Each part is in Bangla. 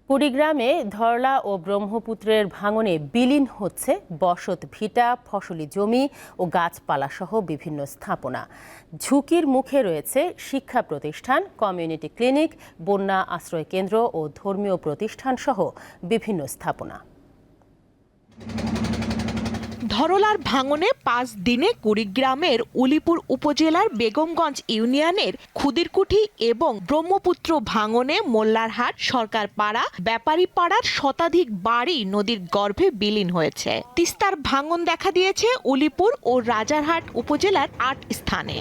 কুড়িগ্রামে ধরলা ও ব্রহ্মপুত্রের ভাঙনে বিলীন হচ্ছে বসত ভিটা, ফসলি জমি ও গাছপালা সহ বিভিন্ন স্থাপনা। ঝুঁকির মুখে রয়েছে শিক্ষা প্রতিষ্ঠান, কমিউনিটি ক্লিনিক, বন্যা আশ্রয় কেন্দ্র ও ধর্মীয় প্রতিষ্ঠান সহ বিভিন্ন স্থাপনা। ধরলার ভাঙনে ৫ দিনে কুড়িগ্রামের উলিপুর উপজেলার বেগমগঞ্জ ইউনিয়নের খুদিরকুঠি এবং ব্রহ্মপুত্র ভাঙনে মোল্লারহাট, সরকারপাড়া, ব্যাপারী পাড়ার শতাধিক বাড়ি নদীর গর্ভে বিলীন হয়েছে। তিস্তার ভাঙন দেখা দিয়েছে উলিপুর ও রাজারহাট উপজেলার ৮ স্থানে।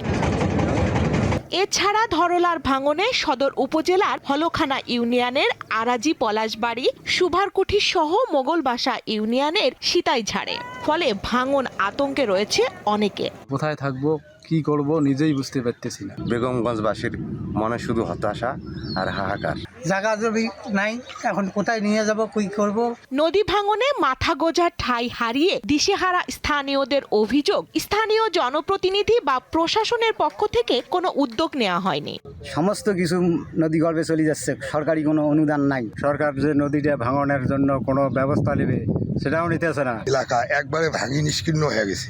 এছাড়া ধরলার ভাঙনে সদর উপজেলার হলখানা ইউনিয়নের আরাজি পলাশবাড়ি, সুভারকুঠি সহ মোগলবাসা ইউনিয়নের সিতাইঝাড়ে। ফলে ভাঙন আতঙ্কে রয়েছে অনেকে। কোথায় থাকবো, কি করব নিজেই বুঝতে পারতেছি না। বেগমগঞ্জবাসীর মনে শুধু হতাশা আর হাহাকার। জায়গা জমি নাই, এখন কোথায় নিয়ে যাব, কি করব। নদী ভাঙনে মাথা গোঁজার ঠাঁই হারিয়ে দিশেহারা স্থানীয়দের অভিযোগ, স্থানীয় জনপ্রতিনিধি বা প্রশাসনের পক্ষ থেকে কোনো উদ্যোগ নেওয়া হয়নি। সমস্ত কিছু নদী গর্ভে চলে যাচ্ছে, সরকারি কোনো অনুদান নাই। সরকার যে নদীটা ভাঙনের জন্য কোনো ব্যবস্থা নেবে সেটাও নিতেছে না। এলাকা একবারে ভাঙি নিষ্কীর্ণ হয়ে গেছে,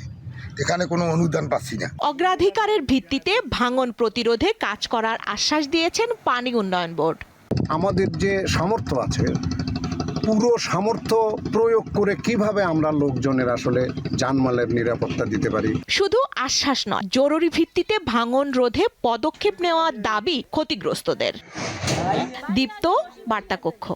এখানে কোনো অনুদান পাচ্ছি না। অগ্রাধিকারের ভিত্তিতে ভাঙন প্রতিরোধে কাজ করার আশ্বাস দিয়েছেন পানি উন্নয়ন বোর্ড। আমাদের যে সামর্থ্য আছে, পুরো সামর্থ্য প্রয়োগ করে কিভাবে আমরা লোকজনের আসলে জানমালের নিরাপত্তা দিতে পারি। শুধু আশ্বাস নয়, জরুরি ভিত্তিতে ভাঙন রোধে পদক্ষেপ নেওয়ার দাবি ক্ষতিগ্রস্তদের। দীপ্ত, বার্তা কক্ষ।